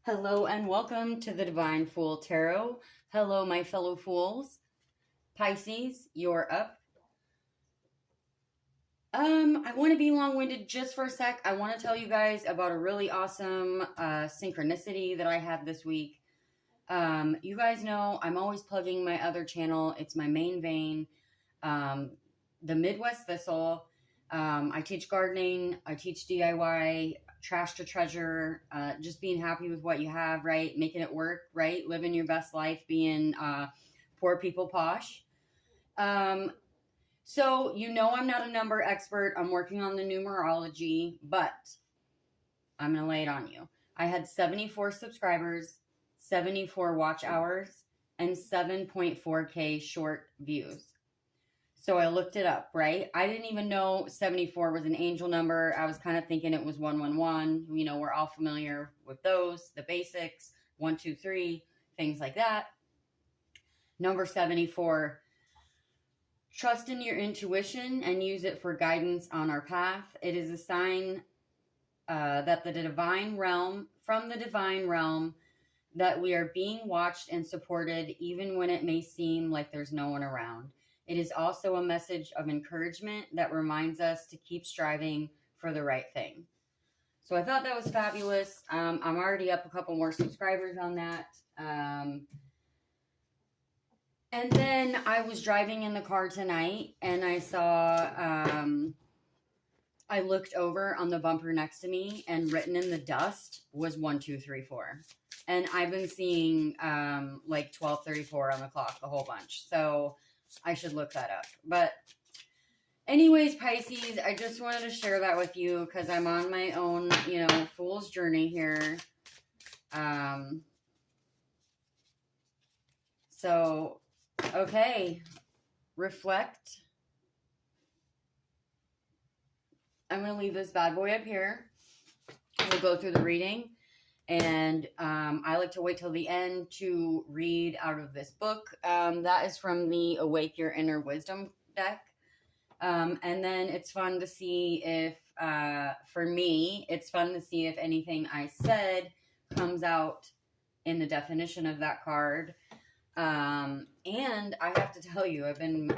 Hello and welcome to the Divine Fool Tarot. Hello, my fellow fools. Pisces, you're up. I want to be long-winded just for a sec. I want to tell you guys about a really awesome synchronicity that I had this week. You guys know I'm always plugging my other channel. It's my main vein, the Midwest Thistle. I teach gardening. I teach DIY, trash to treasure, just being happy with what you have, right? Making it work, right? Living your best life, being poor people posh. So, you know, I'm not a number expert. I'm working on the numerology, but I'm going to lay it on you. I had 74 subscribers, 74 watch hours, and 7.4K short views. So I looked it up, right? I didn't even know 74 was an angel number. I was kind of thinking it was 111. You know, we're all familiar with those, the basics, 1, 2, 3, things like that. Number 74, trust in your intuition and use it for guidance on our path. It is a sign that from the divine realm, that we are being watched and supported even when it may seem like there's no one around. It is also a message of encouragement that reminds us to keep striving for the right thing. So I thought that was fabulous. I'm already up a couple more subscribers on that. And then I was driving in the car tonight and I saw, I looked over on the bumper next to me and written in the dust was 1, 2, 3, 4. And I've been seeing like 12:34 on the clock, a whole bunch. So I should look that up. But anyways, Pisces, I just wanted to share that with you because I'm on my own, fool's journey here. So, okay, reflect. I'm going to leave this bad boy up here. We'll go through the reading. And I like to wait till the end to read out of this book. That is from the Awake Your Inner Wisdom deck. And then it's fun to see if, for me, it's fun to see if anything I said comes out in the definition of that card. And I have to tell you, I've been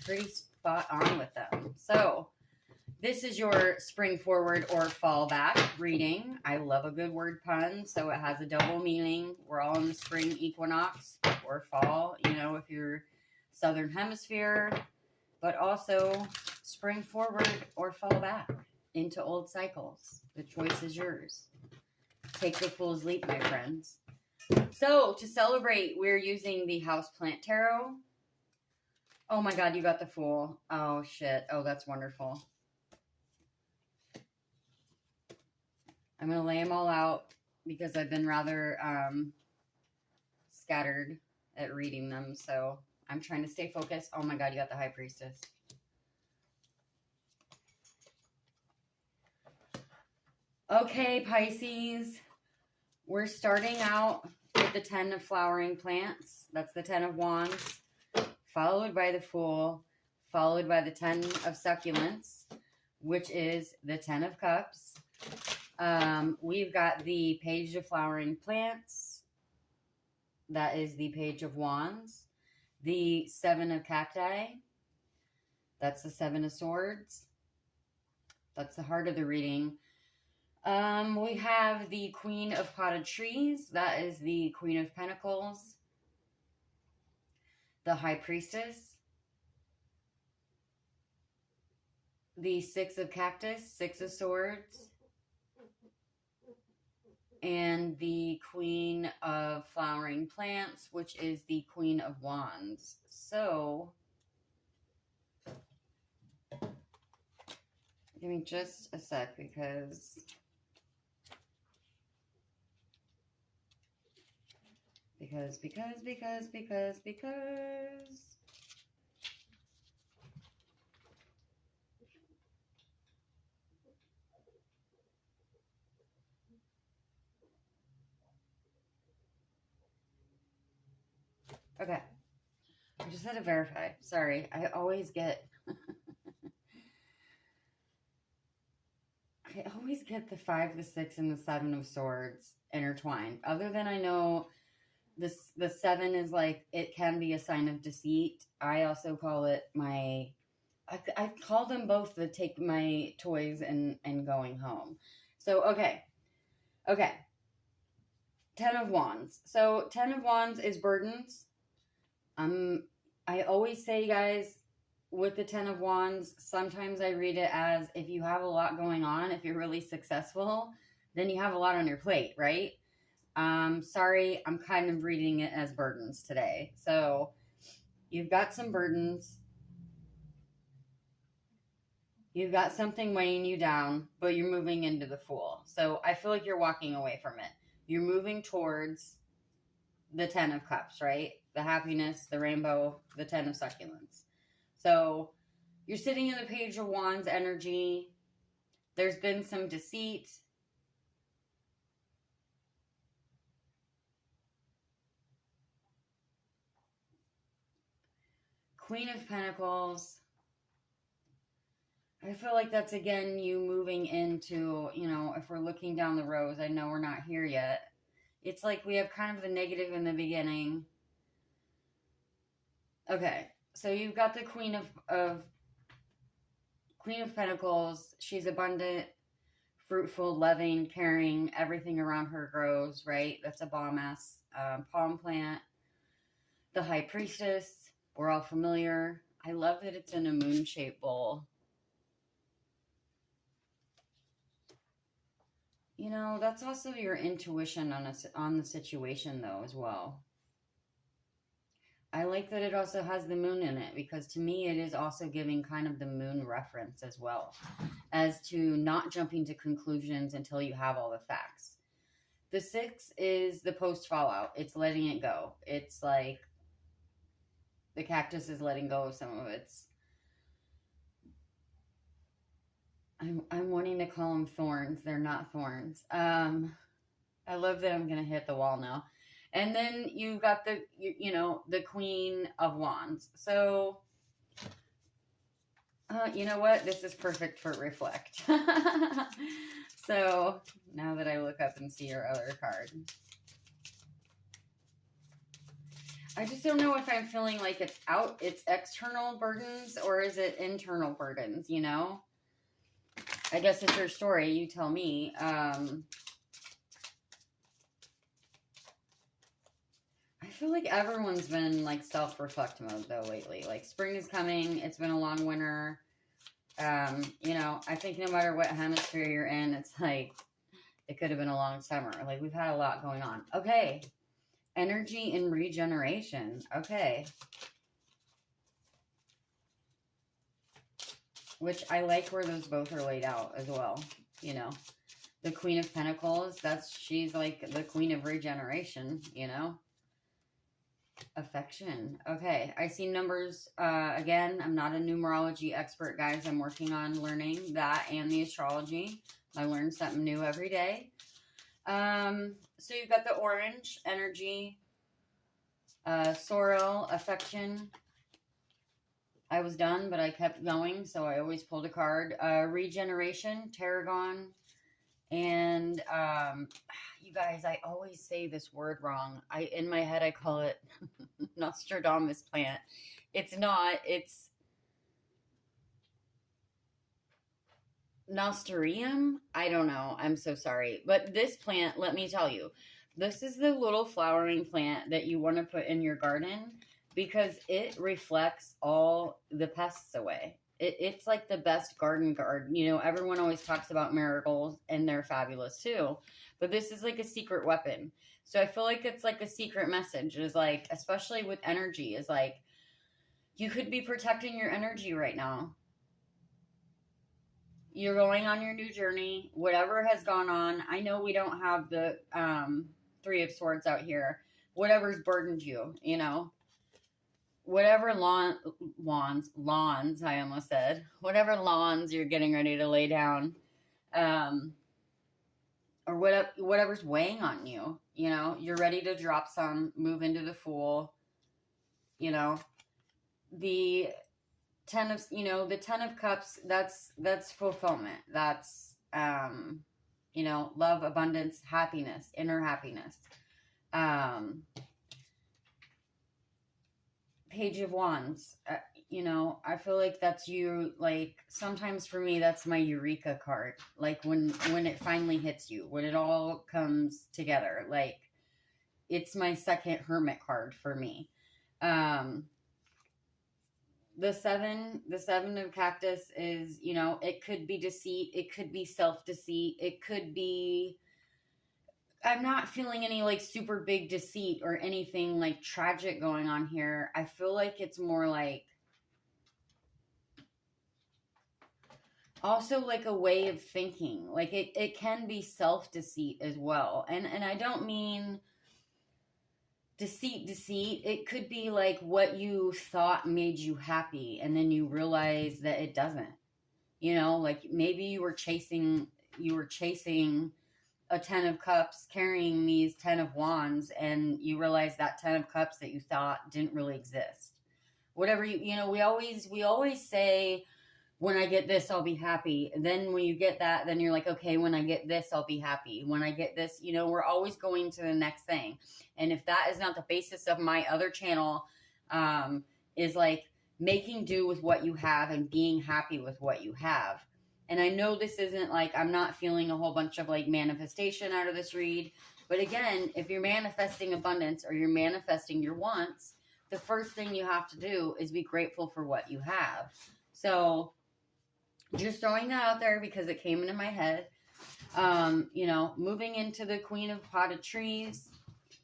pretty spot on with them. So this is your spring forward or fall back reading. I love a good word pun, so it has a double meaning. We're all in the spring equinox or fall, if you're southern hemisphere, but also spring forward or fall back into old cycles. The choice is yours. Take the fool's leap, my friends. So to celebrate, we're using the Houseplant Tarot. Oh my God, you got the Fool. Oh shit. Oh, that's wonderful. I'm going to lay them all out because I've been rather scattered at reading them. So I'm trying to stay focused. Oh my God, you got the High Priestess. Okay, Pisces. We're starting out with the 10 of flowering plants. That's the 10 of wands. Followed by the Fool. Followed by the 10 of succulents, which is the 10 of cups. We've got the page of flowering plants. That is the page of wands. The 7 of cacti. That's the 7 of swords. That's the heart of the reading. We have the Queen of potted trees. That is the Queen of pentacles. The High Priestess. The 6 of cactus, 6 of swords. And the Queen of flowering plants, which is the Queen of wands. So, give me just a sec because okay. I just had to verify. Sorry, I always get I always get the 5, the 6, and the 7 of Swords intertwined. Other than I know this, the 7 is like, it can be a sign of deceit. I also call it my, I call them both the take my toys and going home. So, okay. 10 of Wands. So 10 of Wands is burdens. I always say, guys, with the 10 of Wands, sometimes I read it as if you have a lot going on, if you're really successful, then you have a lot on your plate, right? Sorry, I'm kind of reading it as burdens today. So you've got some burdens. You've got something weighing you down, but you're moving into the Fool. So I feel like you're walking away from it. You're moving towards the 10 of Cups, right? The happiness, the rainbow, the 10 of Succulents. So you're sitting in the Page of Wands energy. There's been some deceit. Queen of Pentacles. I feel like that's, again, you moving into, you know, if we're looking down the rows, I know we're not here yet. It's like we have kind of the negative in the beginning. Okay, so you've got the Queen of Pentacles. She's abundant, fruitful, loving, caring. Everything around her grows, right? That's a bomb-ass palm plant. The High Priestess. We're all familiar. I love that it's in a moon-shaped bowl. You know, that's also your intuition on the situation, though, as well. I like that it also has the moon in it, because to me it is also giving kind of the moon reference as well, as to not jumping to conclusions until you have all the facts. The 6 is the post-fallout. It's letting it go. It's like the cactus is letting go of some of its... I'm wanting to call them thorns. They're not thorns. I love that I'm going to hit the wall now. And then you got the, you know, the Queen of Wands. So, you know what? This is perfect for reflect. So, now that I look up and see your other card. I just don't know if I'm feeling like it's external burdens, or is it internal burdens, you know? I guess it's your story. You tell me. I feel like everyone's been like self-reflect mode though lately. Like spring is coming. It's been a long winter. You know, I think no matter what hemisphere you're in, it's like it could have been a long summer. Like we've had a lot going on. Okay. Energy and regeneration. Okay. Which I like where those both are laid out as well. You know, the Queen of Pentacles, she's like the Queen of regeneration, you know. Affection. Okay, I see numbers. Again, I'm not a numerology expert, guys. I'm working on learning that and the astrology. I learn something new every day. So you've got the orange energy, sorrow, affection. I was done, but I kept going, so I always pulled a card. Regeneration, tarragon, and you guys, I always say this word wrong. In my head, I call it Nostradamus plant. It's not. It's Nostarium? I don't know. I'm so sorry. But this plant, let me tell you, this is the little flowering plant that you want to put in your garden, because it reflects all the pests away. It's like the best garden guard. You know, everyone always talks about marigolds, and they're fabulous too. But this is like a secret weapon. So I feel like it's like a secret message. Is like, especially with energy, is like, you could be protecting your energy right now. You're going on your new journey. Whatever has gone on. I know we don't have the 3 of Swords out here. Whatever's burdened you, you know. Whatever lawns, I almost said. Whatever lawns you're getting ready to lay down. Or whatever's weighing on you. You know, you're ready to drop some, move into the Fool. You know, the 10 of Cups, that's fulfillment. That's you know, love, abundance, happiness, inner happiness. Page of Wands. You know, I feel like that's you. Like sometimes for me, that's my eureka card. Like when it finally hits you, when it all comes together. Like it's my second Hermit card for me. The seven of cactus is, you know, it could be deceit, it could be self-deceit, it could be, I'm not feeling any like super big deceit or anything like tragic going on here. I feel like it's more like also like a way of thinking. Like it can be self-deceit as well. And I don't mean deceit. It could be like what you thought made you happy and then you realize that it doesn't. You know, like maybe you were chasing a 10 of cups, carrying these 10 of wands, and you realize that 10 of cups that you thought didn't really exist. Whatever you know, we always say, when I get this, I'll be happy. And then when you get that, then you're like, okay, when I get this, I'll be happy. When I get this, you know, we're always going to the next thing. And if that is not the basis of my other channel, is like making do with what you have and being happy with what you have. And I know this isn't like, I'm not feeling a whole bunch of like manifestation out of this read. But again, if you're manifesting abundance or you're manifesting your wants, the first thing you have to do is be grateful for what you have. So just throwing that out there because it came into my head. You know, moving into the Queen of Potted Trees.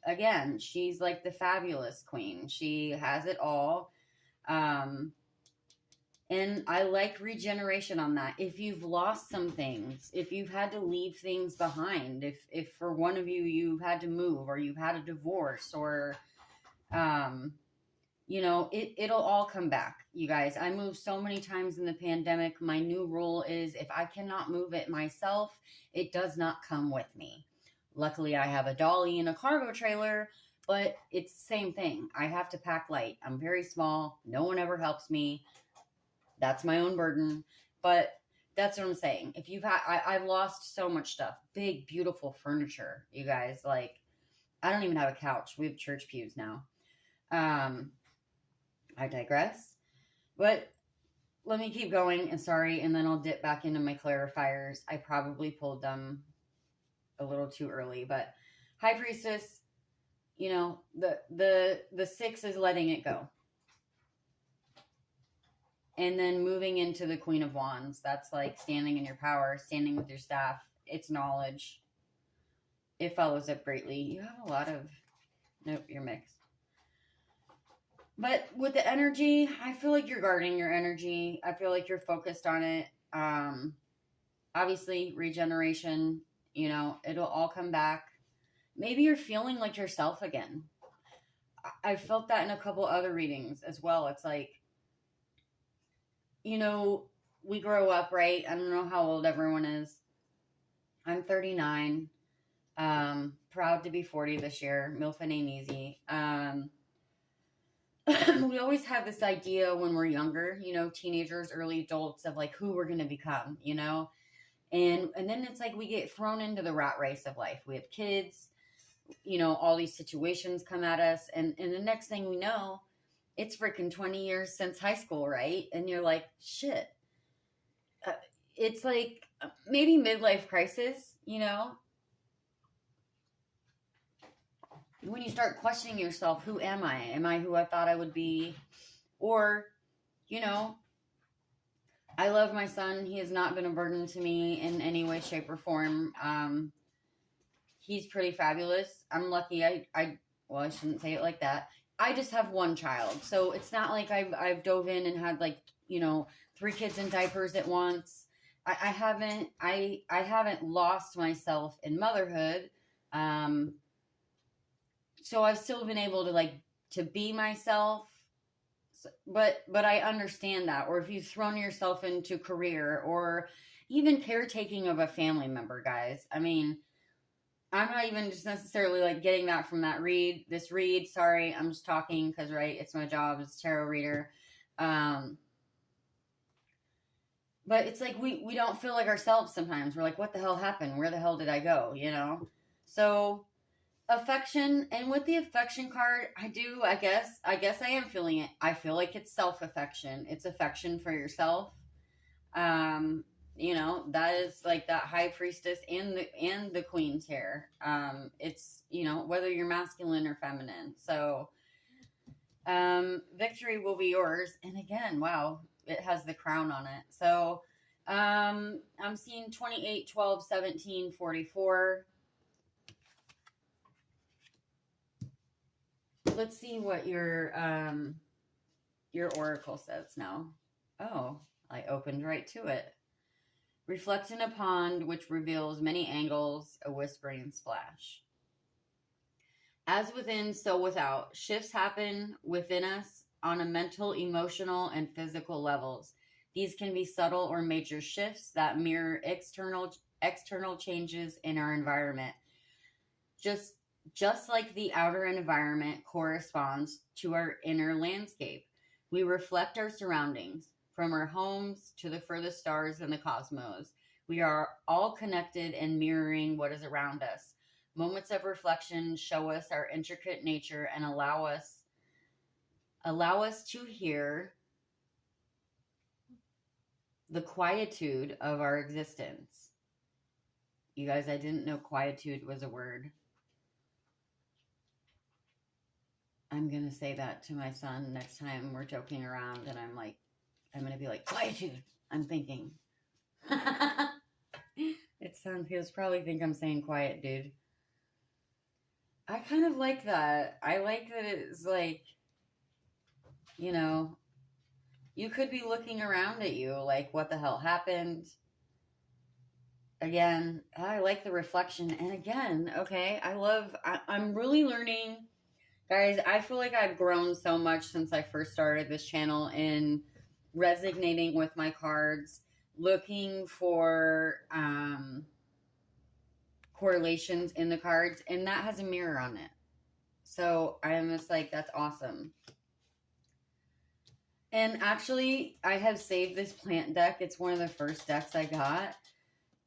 Again, she's like the fabulous queen. She has it all. And I like regeneration on that. If you've lost some things, if you've had to leave things behind, if for one of you, you've had to move or you've had a divorce or, you know, it'll all come back, you guys. I moved so many times in the pandemic. My new rule is if I cannot move it myself, it does not come with me. Luckily, I have a dolly and a cargo trailer, but it's the same thing. I have to pack light. I'm very small. No one ever helps me. That's my own burden. But that's what I'm saying. If you've had, I've lost so much stuff. Big, beautiful furniture, you guys. Like, I don't even have a couch. We have church pews now. I digress. But let me keep going, and sorry, and then I'll dip back into my clarifiers. I probably pulled them a little too early, but High Priestess, you know, the 6 is letting it go. And then moving into the Queen of Wands, that's like standing in your power, standing with your staff. It's knowledge. It follows up greatly. You have a lot of, nope, you're mixed. But with the energy, I feel like you're guarding your energy. I feel like you're focused on it. Obviously, regeneration, you know, it'll all come back. Maybe you're feeling like yourself again. I felt that in a couple other readings as well. It's like, you know, we grow up, right? I don't know how old everyone is. I'm 39. Proud to be 40 this year. MILF ain't easy. We always have this idea when we're younger, you know, teenagers, early adults, of like who we're going to become, you know, and then it's like we get thrown into the rat race of life. We have kids, you know, all these situations come at us, and the next thing we know, it's freaking 20 years since high school, right? And you're like, shit. It's like maybe midlife crisis, you know, when you start questioning yourself, who am I? Am I who I thought I would be? Or, you know, I love my son. He has not been a burden to me in any way, shape, or form. He's pretty fabulous. I'm lucky. Well, I shouldn't say it like that. I just have one child. So it's not like I've dove in and had like, you know, 3 kids in diapers at once. I haven't lost myself in motherhood. So I've still been able to like to be myself, but I understand that. Or if you've thrown yourself into career or even caretaking of a family member, guys. I mean, I'm not even just necessarily like getting that from this read. Sorry, I'm just talking because, right, it's my job as a tarot reader. but it's like we don't feel like ourselves sometimes. We're like, what the hell happened? Where the hell did I go? You know? So affection, and with the affection card, I guess I am feeling it. I feel like it's self-affection. It's affection for yourself. Um, that is like that high priestess and the queen's hair. It's, whether you're masculine or feminine. So victory will be yours. And again, wow, it has the crown on it. So I'm seeing 28, 12, 17, 44. Let's see what your oracle says now. Oh, I opened right to it. Reflect in a pond which reveals many angles, a whispering splash. As within, so without. Shifts happen within us on a mental, emotional, and physical levels. These can be subtle or major shifts that mirror external changes in our environment. Just like the outer environment corresponds to our inner landscape, we reflect our surroundings, from our homes to the furthest stars in the cosmos. We are all connected and mirroring what is around us. Moments of reflection show us our intricate nature and allow us to hear the quietude of our existence. You guys, I didn't know quietude was a word. I'm going to say that to my son next time we're joking around, and I'm going to be like, quietude, I'm thinking. He'll probably think I'm saying quiet, dude. I kind of like that. I like that it's like, you could be looking around at you like, what the hell happened? Again, I like the reflection. And again, okay, I'm really learning. Guys, I feel like I've grown so much since I first started this channel in resonating with my cards, looking for correlations in the cards, and that has a mirror on it. So I am just like, that's awesome. And actually, I have saved this plant deck. It's one of the first decks I got.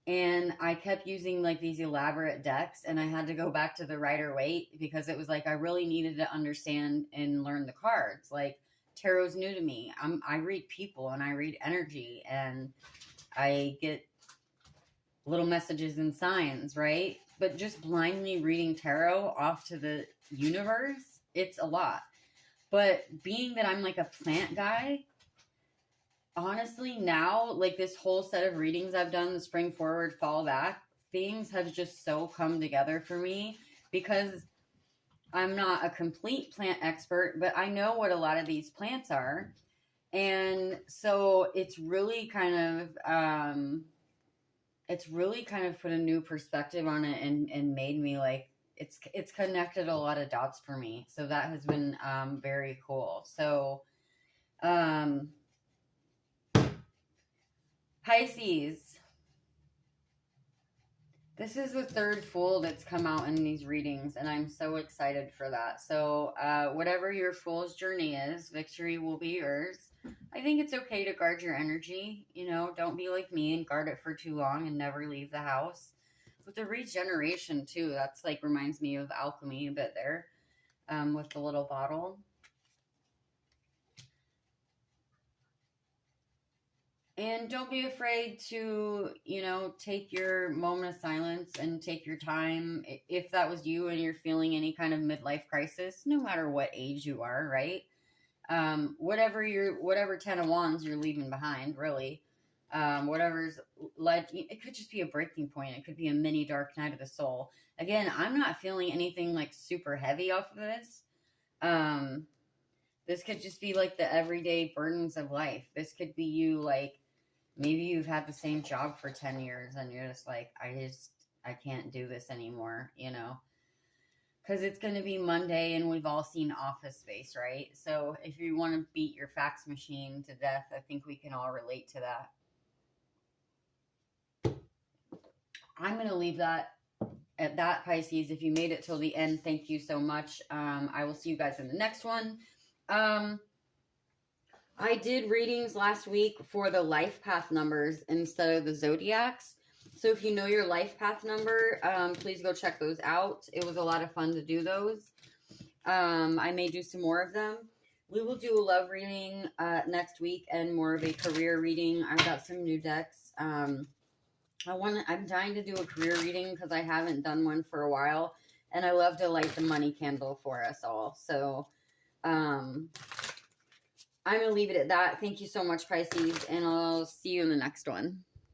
And I kept using like these elaborate decks, and I had to go back to the Rider-Waite because it was like I really needed to understand and learn the cards. Like, tarot's new to me. I read people and I read energy, and I get little messages and signs, right? But just blindly reading tarot off to the universe, it's a lot. But being that I'm like a plant guy, honestly, now, like this whole set of readings I've done, the spring forward, fall back, things have just so come together for me because I'm not a complete plant expert, but I know what a lot of these plants are. And so it's really kind of put a new perspective on it and made me like, it's connected a lot of dots for me. So that has been very cool. So Pisces, this is the third Fool that's come out in these readings, and I'm so excited for that. So whatever your Fool's journey is, victory will be yours. I think it's okay to guard your energy. Don't be like me and guard it for too long and never leave the house. With the regeneration too, that's like reminds me of alchemy a bit there, with the little bottle. And don't be afraid to, take your moment of silence and take your time. If that was you and you're feeling any kind of midlife crisis, no matter what age you are, right? Whatever 10 of Wands you're leaving behind, really. Whatever's led, it could just be a breaking point. It could be a mini dark night of the soul. Again, I'm not feeling anything like super heavy off of this. This could just be like the everyday burdens of life. This could be you, like, maybe you've had the same job for 10 years and you're just like, I can't do this anymore, because it's going to be Monday and we've all seen Office Space, right? So if you want to beat your fax machine to death, I think we can all relate to that. I'm going to leave that at that, Pisces. If you made it till the end, thank you so much. I will see you guys in the next one. I did readings last week for the life path numbers instead of the zodiacs. So if you know your life path number, please go check those out. It was a lot of fun to do those. I may do some more of them. We will do a love reading next week and more of a career reading. I've got some new decks. I'm dying to do a career reading because I haven't done one for a while, and I love to light the money candle for us all. So I'm going to leave it at that. Thank you so much, Pisces, and I'll see you in the next one.